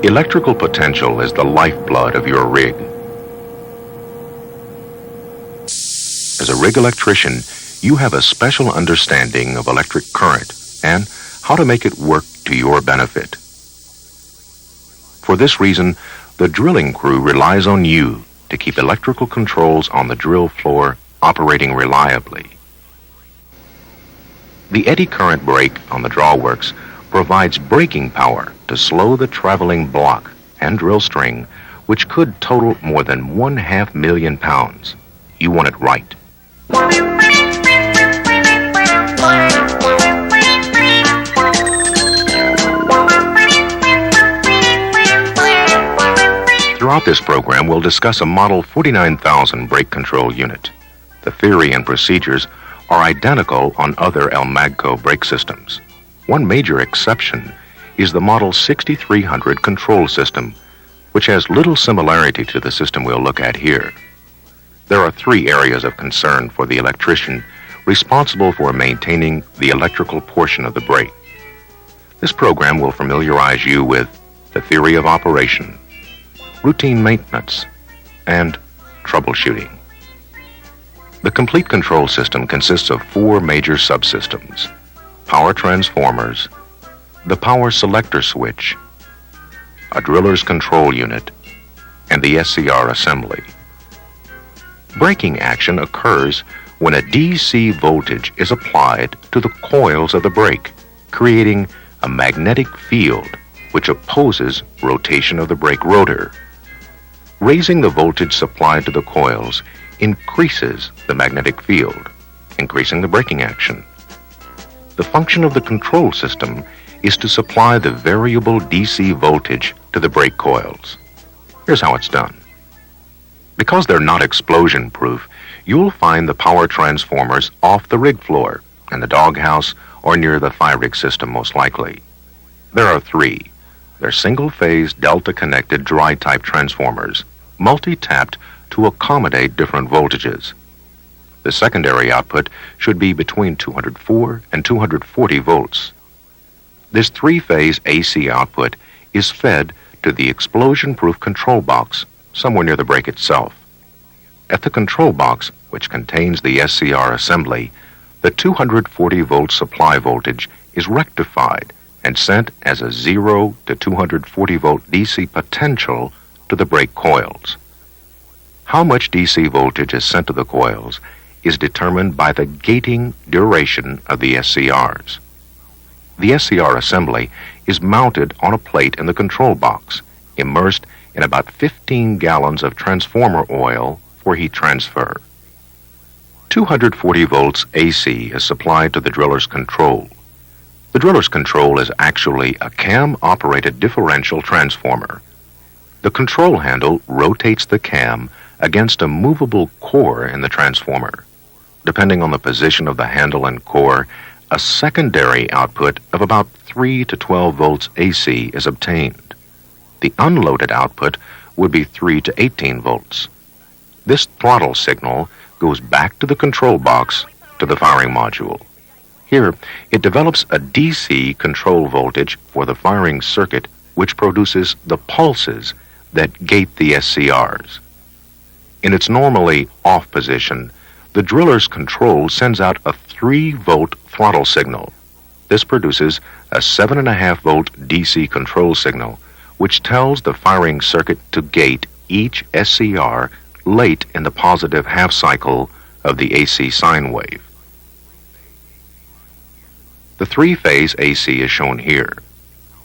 Electrical potential is the lifeblood of your rig. As a rig electrician, you have a special understanding of electric current and how to make it work to your benefit. For this reason, the drilling crew relies on you to keep electrical controls on the drill floor operating reliably. The eddy current brake on the Drawworks provides braking power to slow the traveling block and drill string, which could total more than 500,000 pounds. You want it right. Throughout this program, we'll discuss a Model 49,000 brake control unit. The theory and procedures are identical on other ELMAGCO brake systems. One major exception is the Model 6300 control system, which has little similarity to the system we'll look at here. There are three areas of concern for the electrician responsible for maintaining the electrical portion of the brake. This program will familiarize you with the theory of operation, routine maintenance, and troubleshooting. The complete control system consists of four major subsystems: power transformers, the power selector switch, a driller's control unit, and the SCR assembly. Braking action occurs when a DC voltage is applied to the coils of the brake, creating a magnetic field which opposes rotation of the brake rotor. Raising the voltage supplied to the coils increases the magnetic field, increasing the braking action. The function of the control system is to supply the variable DC voltage to the brake coils. Here's how it's done. Because they're not explosion-proof, you'll find the power transformers off the rig floor, in the doghouse, or near the fire-rig system most likely. There are three. They're single-phase delta-connected dry-type transformers, multi-tapped to accommodate different voltages. The secondary output should be between 204 and 240 volts. This three-phase AC output is fed to the explosion-proof control box somewhere near the brake itself. At the control box, which contains the SCR assembly, the 240-volt supply voltage is rectified and sent as a 0 to 240-volt DC potential to the brake coils. How much DC voltage is sent to the coils is determined by the gating duration of the SCRs. The SCR assembly is mounted on a plate in the control box, immersed in about 15 gallons of transformer oil for heat transfer. 240 volts AC is supplied to the driller's control. The driller's control is actually a cam-operated differential transformer. The control handle rotates the cam against a movable core in the transformer. Depending on the position of the handle and core, a secondary output of about 3 to 12 volts AC is obtained. The unloaded output would be 3 to 18 volts. This throttle signal goes back to the control box to the firing module. Here, it develops a DC control voltage for the firing circuit, which produces the pulses that gate the SCRs. In its normally off position, the driller's control sends out a 3-volt throttle signal. This produces a 7.5-volt DC control signal, which tells the firing circuit to gate each SCR late in the positive half cycle of the AC sine wave. The three-phase AC is shown here.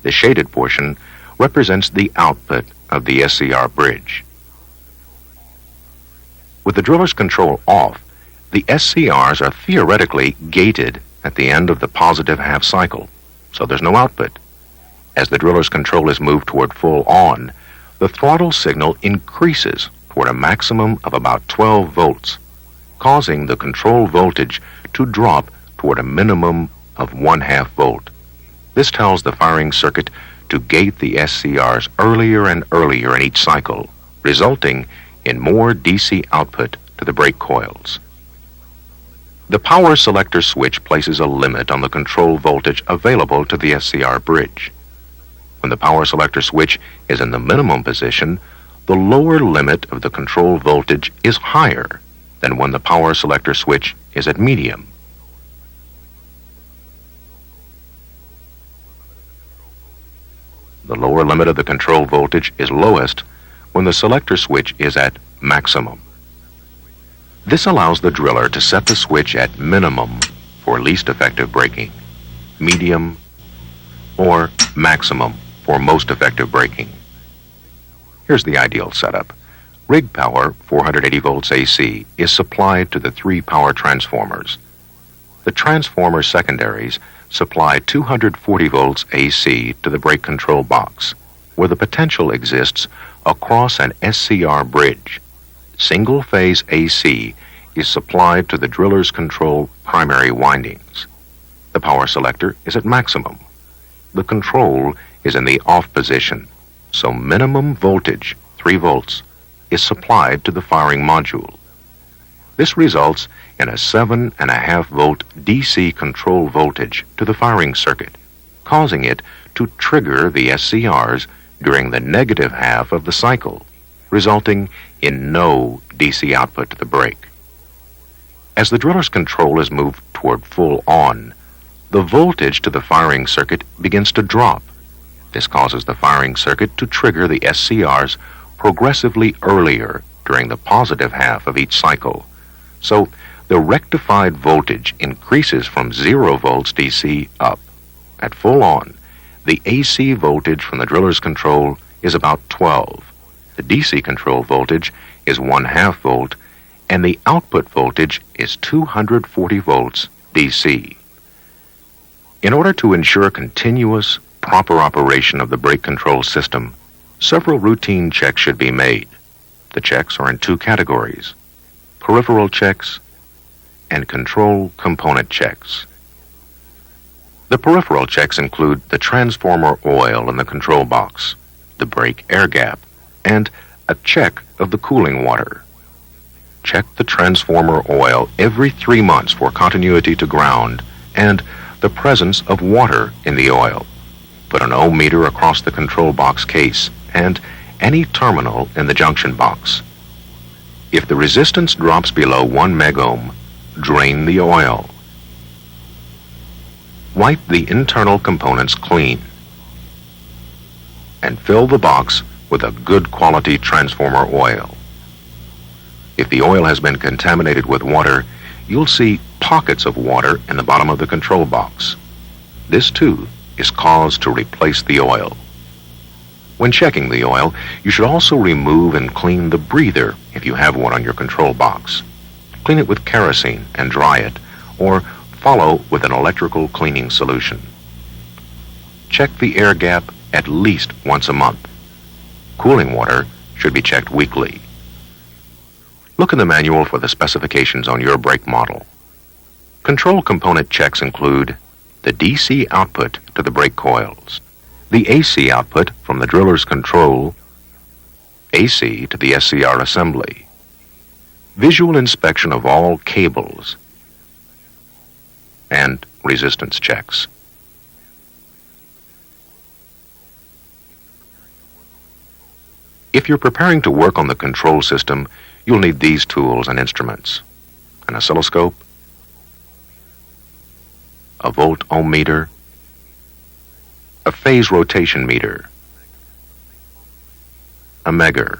The shaded portion represents the output of the SCR bridge. With the driller's control off, the SCRs are theoretically gated at the end of the positive half cycle, so there's no output. As the driller's control is moved toward full on, the throttle signal increases toward a maximum of about 12 volts, causing the control voltage to drop toward a minimum of 1/2 volt. This tells the firing circuit to gate the SCRs earlier and earlier in each cycle, resulting in more DC output to the brake coils. The power selector switch places a limit on the control voltage available to the SCR bridge. When the power selector switch is in the minimum position, the lower limit of the control voltage is higher than when the power selector switch is at medium. The lower limit of the control voltage is lowest when the selector switch is at maximum. This allows the driller to set the switch at minimum for least effective braking, medium, or maximum for most effective braking. Here's the ideal setup. Rig power, 480 volts AC, is supplied to the 3 power transformers. The transformer secondaries supply 240 volts AC to the brake control box, where the potential exists across an SCR bridge. Single-phase AC is supplied to the driller's control primary windings. The power selector is at maximum. The control is in the off position, so minimum voltage, 3 volts, is supplied to the firing module. This results in a 7.5 volt DC control voltage to the firing circuit, causing it to trigger the SCRs during the negative half of the cycle, resulting in no DC output to the brake. As the driller's control is moved toward full on, the voltage to the firing circuit begins to drop. This causes the firing circuit to trigger the SCRs progressively earlier during the positive half of each cycle. So the rectified voltage increases from 0 volts DC up. At full on, the AC voltage from the driller's control is about 12. The DC control voltage is 1/2 volt, and the output voltage is 240 volts DC. In order to ensure continuous, proper operation of the brake control system, several routine checks should be made. The checks are in 2 categories: peripheral checks and control component checks. The peripheral checks include the transformer oil in the control box, the brake air gap, and a check of the cooling water. Check the transformer oil every 3 months for continuity to ground and the presence of water in the oil. Put an ohm meter across the control box case and any terminal in the junction box. If the resistance drops below 1 megohm, drain the oil. Wipe the internal components clean and fill the box with a good quality transformer oil. If the oil has been contaminated with water, you'll see pockets of water in the bottom of the control box. This too is cause to replace the oil. When checking the oil, you should also remove and clean the breather if you have one on your control box. Clean it with kerosene and dry it, or follow with an electrical cleaning solution. Check the air gap at least once a month. Cooling water should be checked weekly. Look in the manual for the specifications on your brake model. Control component checks include the DC output to the brake coils, the AC output from the driller's control, AC to the SCR assembly, visual inspection of all cables, and resistance checks. If you're preparing to work on the control system, you'll need these tools and instruments: an oscilloscope, a volt ohm meter, a phase rotation meter, a megger,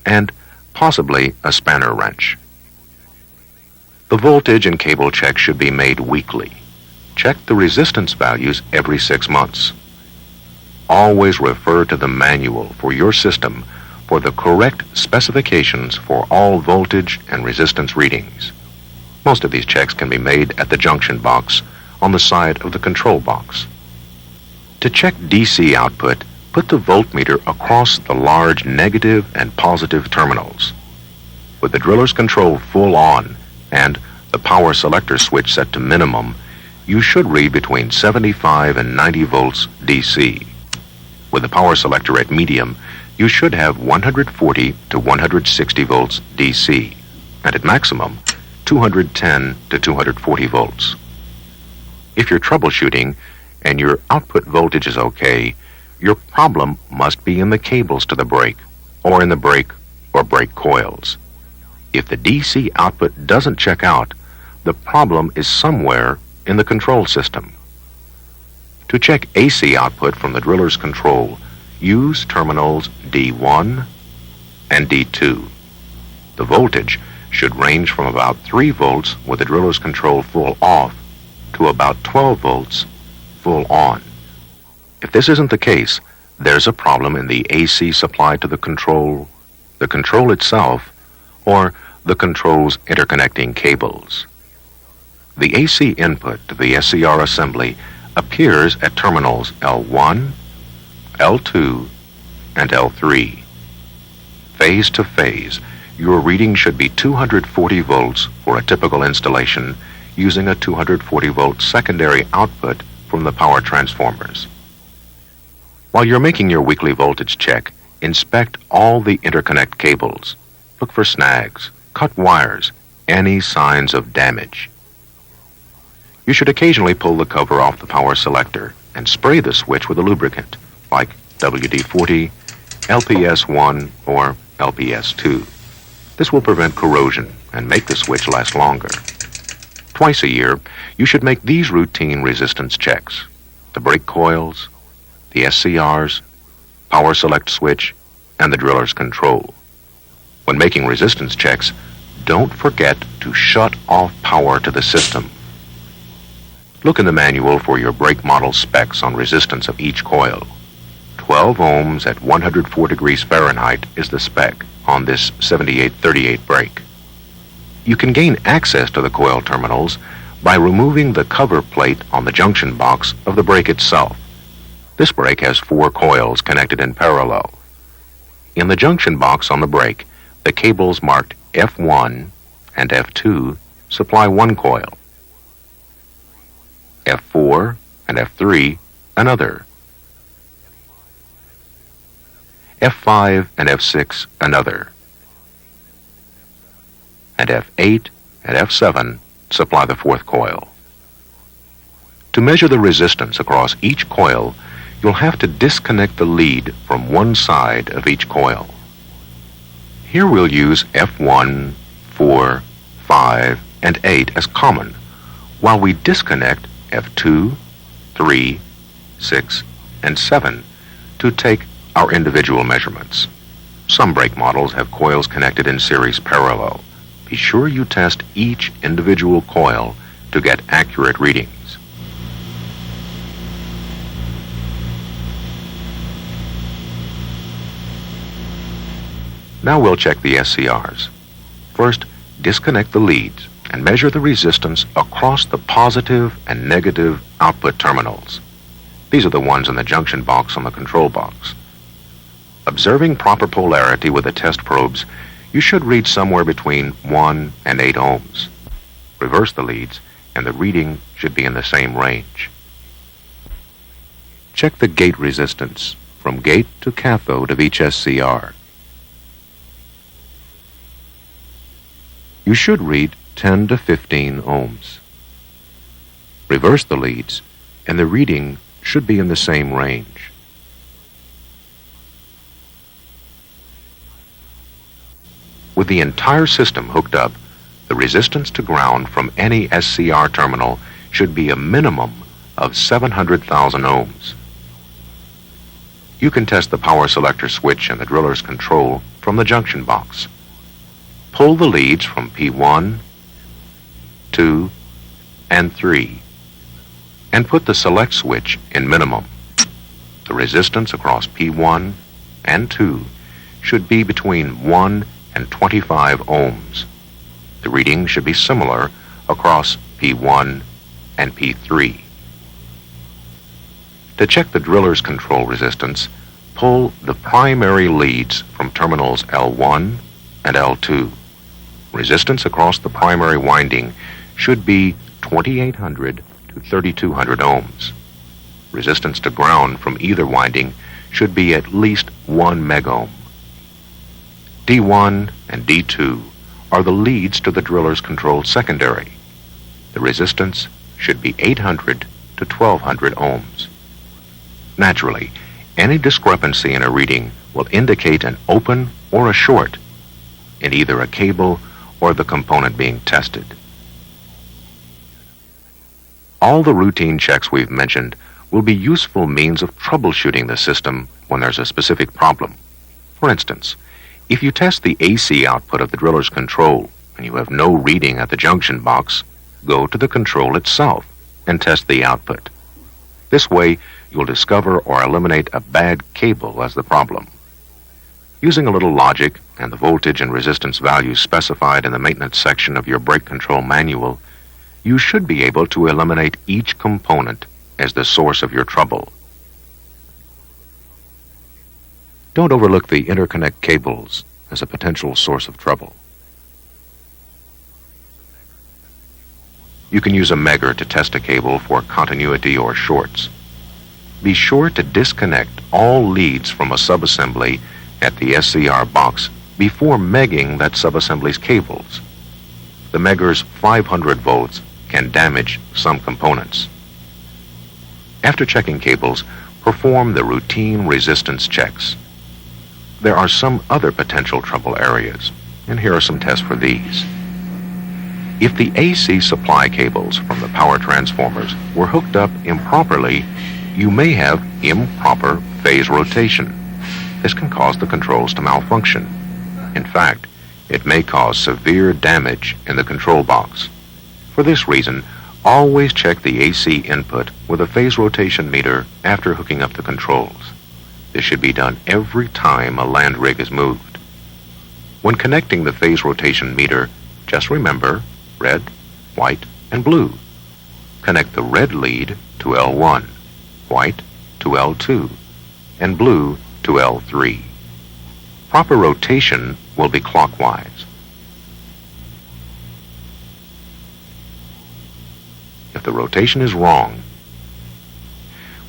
and possibly a spanner wrench. The voltage and cable checks should be made weekly. Check the resistance values every 6 months. Always refer to the manual for your system for the correct specifications for all voltage and resistance readings. Most of these checks can be made at the junction box on the side of the control box. To check DC output, put the voltmeter across the large negative and positive terminals. With the driller's control full on and the power selector switch set to minimum, you should read between 75 and 90 volts DC. With the power selector at medium, you should have 140 to 160 volts DC, and at maximum, 210 to 240 volts. If you're troubleshooting, and your output voltage is okay, your problem must be in the cables to the brake, or in the brake or brake coils. If the DC output doesn't check out, the problem is somewhere in the control system. To check AC output from the driller's control, use terminals D1 and D2. The voltage should range from about 3 volts with the driller's control full off to about 12 volts full on. If this isn't the case, there's a problem in the AC supply to the control itself, or the control's interconnecting cables. The AC input to the SCR assembly appears at terminals L1, L2, and L3. Phase to phase, your reading should be 240 volts for a typical installation using a 240 volt secondary output from the power transformers. While you're making your weekly voltage check, inspect all the interconnect cables. Look for snags, cut wires, any signs of damage. You should occasionally pull the cover off the power selector and spray the switch with a lubricant, like WD-40, LPS-1, or LPS-2. This will prevent corrosion and make the switch last longer. Twice a year, you should make these routine resistance checks: the brake coils, the SCRs, power select switch, and the driller's control. When making resistance checks, don't forget to shut off power to the system. Look in the manual for your brake model specs on resistance of each coil. 12 ohms at 104 degrees Fahrenheit is the spec on this 7838 brake. You can gain access to the coil terminals by removing the cover plate on the junction box of the brake itself. This brake has 4 coils connected in parallel. In the junction box on the brake, the cables marked F1 and F2 supply 1 coil. F4 and F3 another. F5 and F6 another. And F8 and F7 supply the 4th coil. To measure the resistance across each coil, you'll have to disconnect the lead from one side of each coil. Here we'll use F1, 4, 5, and 8 as common, while we disconnect F2, 3, 6, and 7 to take our individual measurements. Some brake models have coils connected in series parallel. Be sure you test each individual coil to get accurate readings. Now we'll check the SCRs. First, disconnect the leads and measure the resistance across the positive and negative output terminals. These are the ones in the junction box on the control box. Observing proper polarity with the test probes, you should read somewhere between 1 and 8 ohms. Reverse the leads, and the reading should be in the same range. Check the gate resistance from gate to cathode of each SCR. You should read 10 to 15 ohms. Reverse the leads, and the reading should be in the same range. With the entire system hooked up, the resistance to ground from any SCR terminal should be a minimum of 700,000 ohms. You can test the power selector switch and the driller's control from the junction box. Pull the leads from P1, 2, and 3, and put the select switch in minimum. The resistance across P1 and 2 should be between 1 and 25 ohms. The reading should be similar across P1 and P3. To check the driller's control resistance, pull the primary leads from terminals L1 and L2. Resistance across the primary winding should be 2800 to 3200 ohms. Resistance to ground from either winding should be at least 1 megohm. D1 and D2 are the leads to the driller's controlled secondary. The resistance should be 800 to 1200 ohms. Naturally, any discrepancy in a reading will indicate an open or a short in either a cable or the component being tested. All the routine checks we've mentioned will be useful means of troubleshooting the system when there's a specific problem. For instance, if you test the AC output of the driller's control and you have no reading at the junction box, go to the control itself and test the output. This way, you'll discover or eliminate a bad cable as the problem. Using a little logic and the voltage and resistance values specified in the maintenance section of your brake control manual, you should be able to eliminate each component as the source of your trouble. Don't overlook the interconnect cables as a potential source of trouble. You can use a megger to test a cable for continuity or shorts. Be sure to disconnect all leads from a subassembly at the SCR box before megging that subassembly's cables. The megger's 500 volts can damage some components. After checking cables, perform the routine resistance checks. There are some other potential trouble areas, and here are some tests for these. If the AC supply cables from the power transformers were hooked up improperly, you may have improper phase rotation. This can cause the controls to malfunction. In fact, it may cause severe damage in the control box. For this reason, always check the AC input with a phase rotation meter after hooking up the controls. This should be done every time a land rig is moved. When connecting the phase rotation meter, just remember red, white, and blue. Connect the red lead to L1, white to L2, and blue to L3. Proper rotation will be clockwise. If the rotation is wrong,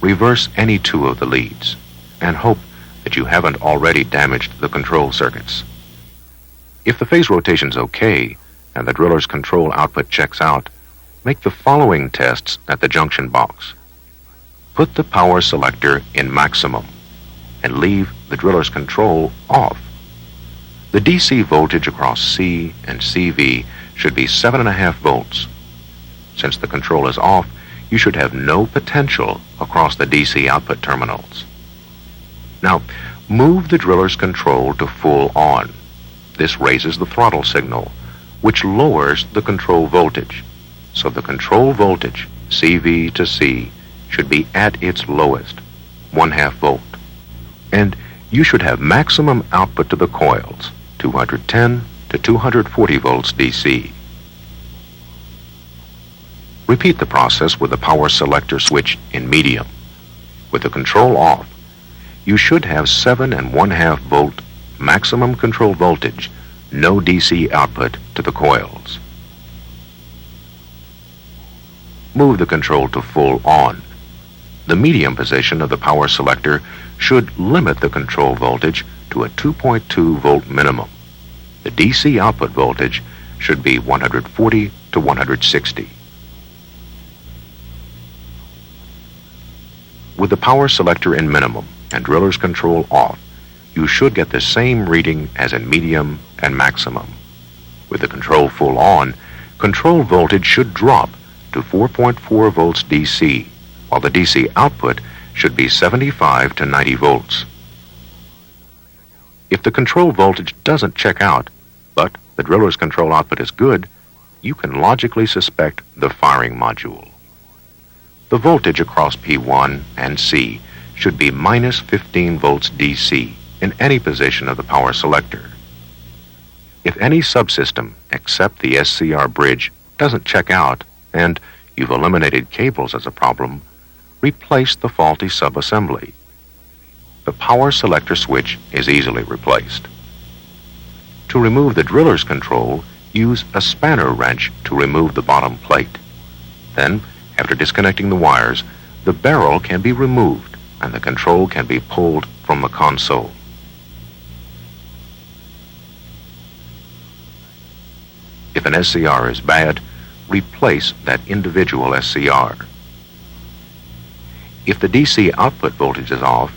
reverse any two of the leads and hope that you haven't already damaged the control circuits. If the phase rotation's okay and the driller's control output checks out, make the following tests at the junction box. Put the power selector in maximum and leave the driller's control off. The DC voltage across C and CV should be 7.5 volts. Since the control is off, you should have no potential across the DC output terminals. Now, move the driller's control to full on. This raises the throttle signal, which lowers the control voltage. So the control voltage, CV to C, should be at its lowest, 1/2 volt. And you should have maximum output to the coils, 210 to 240 volts DC. Repeat the process with the power selector switch in medium. With the control off, you should have 7.5 volt maximum control voltage, no DC output to the coils. Move the control to full on. The medium position of the power selector should limit the control voltage to a 2.2 volt minimum. The DC output voltage should be 140 to 160. With the power selector in minimum and driller's control off, you should get the same reading as in medium and maximum. With the control full on, control voltage should drop to 4.4 volts DC, while the DC output should be 75 to 90 volts. If the control voltage doesn't check out, but the driller's control output is good, you can logically suspect the firing module. The voltage across P1 and C should be minus 15 volts DC in any position of the power selector. If any subsystem except the SCR bridge doesn't check out and you've eliminated cables as a problem, replace the faulty subassembly. The power selector switch is easily replaced. To remove the driller's control, use a spanner wrench to remove the bottom plate. Then, after disconnecting the wires, the barrel can be removed and the control can be pulled from the console. If an SCR is bad, replace that individual SCR. If the DC output voltage is off,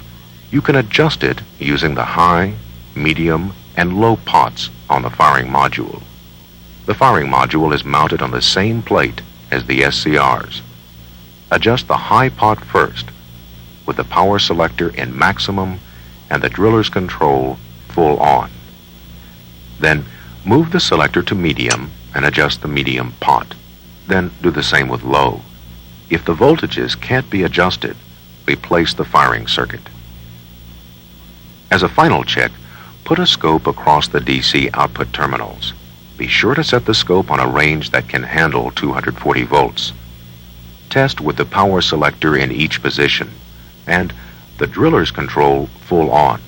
you can adjust it using the high, medium, and low pots on the firing module. The firing module is mounted on the same plate as the SCRs. Adjust the high pot first, with the power selector in maximum and the driller's control full on. Then move the selector to medium and adjust the medium pot. Then do the same with low. If the voltages can't be adjusted, replace the firing circuit. As a final check, put a scope across the DC output terminals. Be sure to set the scope on a range that can handle 240 volts. Test with the power selector in each position and the driller's control full on.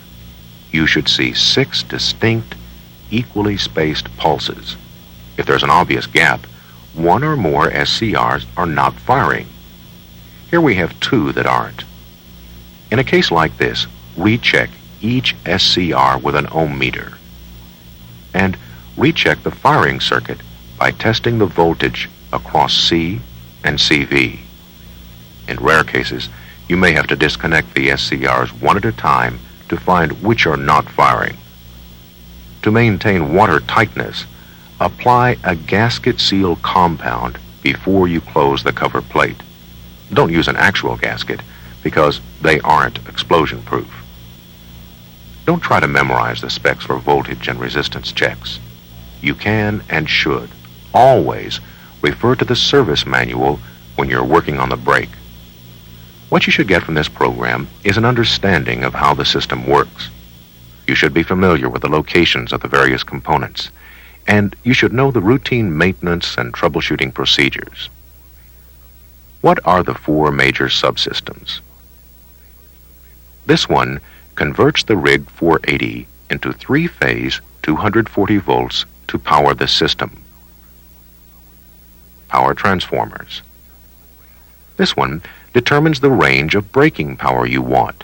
You should see 6 distinct, equally spaced pulses. If there's an obvious gap, 1 or more SCRs are not firing. Here we have 2 that aren't. In a case like this, recheck each SCR with an ohm meter and recheck the firing circuit by testing the voltage across C and CV. In rare cases, you may have to disconnect the SCRs one at a time to find which are not firing. To maintain water tightness, apply a gasket seal compound before you close the cover plate. Don't use an actual gasket because they aren't explosion proof. Don't try to memorize the specs for voltage and resistance checks. You can and should always refer to the service manual when you're working on the brake. What you should get from this program is an understanding of how the system works. You should be familiar with the locations of the various components, and you should know the routine maintenance and troubleshooting procedures. What are the 4 major subsystems? This one converts the Rig 480 into 3-phase 240 volts to power the system. Power transformers. This one determines the range of braking power you want.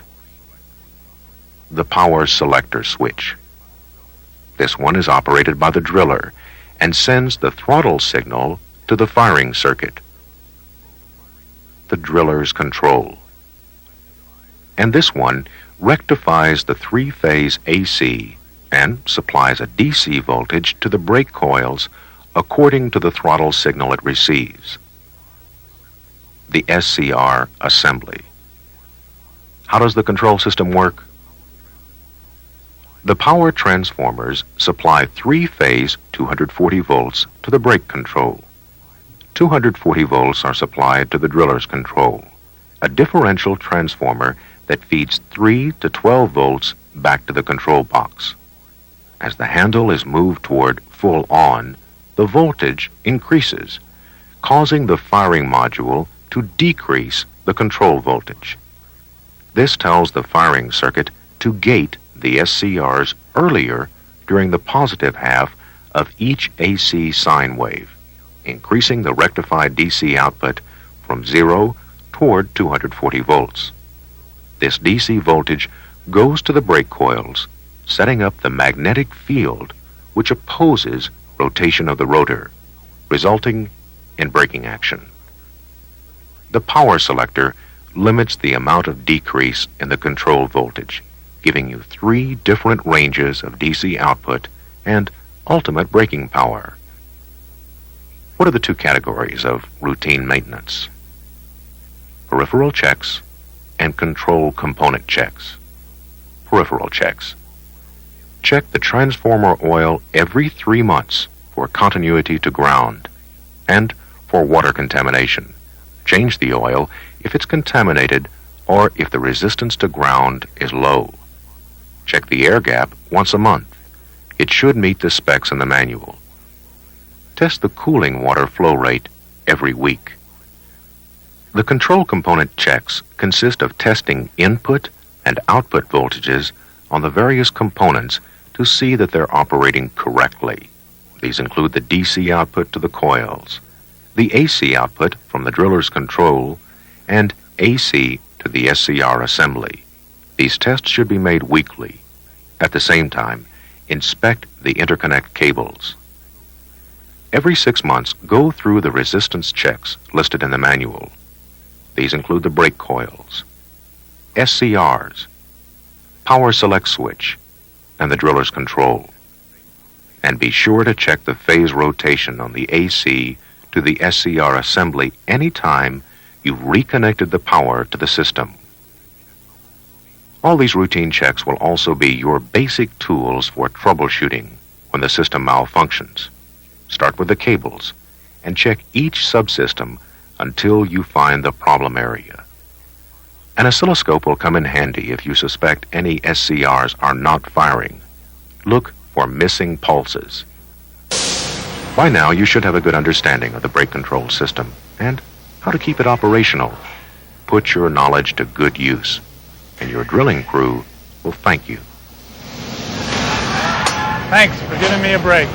The power selector switch. This one is operated by the driller and sends the throttle signal to the firing circuit. The driller's control. And this one rectifies the 3-phase AC and supplies a DC voltage to the brake coils according to the throttle signal it receives. The SCR assembly. How does the control system work? The power transformers supply 3-phase 240 volts to the brake control. 240 volts are supplied to the driller's control, a differential transformer that feeds 3 to 12 volts back to the control box. As the handle is moved toward full on, the voltage increases, causing the firing module to decrease the control voltage. This tells the firing circuit to gate the SCRs earlier during the positive half of each AC sine wave, increasing the rectified DC output from 0 toward 240 volts. This DC voltage goes to the brake coils, setting up the magnetic field which opposes rotation of the rotor, resulting in braking action. The power selector limits the amount of decrease in the control voltage, giving you 3 different ranges of DC output and ultimate braking power. What are the 2 categories of routine maintenance? Peripheral checks and control component checks. Peripheral checks. Check the transformer oil every 3 months for continuity to ground and for water contamination. Change the oil if it's contaminated or if the resistance to ground is low. Check the air gap once a month. It should meet the specs in the manual. Test the cooling water flow rate every week. The control component checks consist of testing input and output voltages on the various components to see that they're operating correctly. These include the DC output to the coils, the AC output from the driller's control, and AC to the SCR assembly. These tests should be made weekly. At the same time, inspect the interconnect cables. Every 6 months, go through the resistance checks listed in the manual. These include the brake coils, SCRs, power select switch, and the driller's control. And be sure to check the phase rotation on the AC to the SCR assembly anytime you've reconnected the power to the system. All these routine checks will also be your basic tools for troubleshooting when the system malfunctions. Start with the cables and check each subsystem until you find the problem area. An oscilloscope will come in handy if you suspect any SCRs are not firing. Look for missing pulses. By now, you should have a good understanding of the brake control system and how to keep it operational. Put your knowledge to good use, and your drilling crew will thank you. Thanks for giving me a break.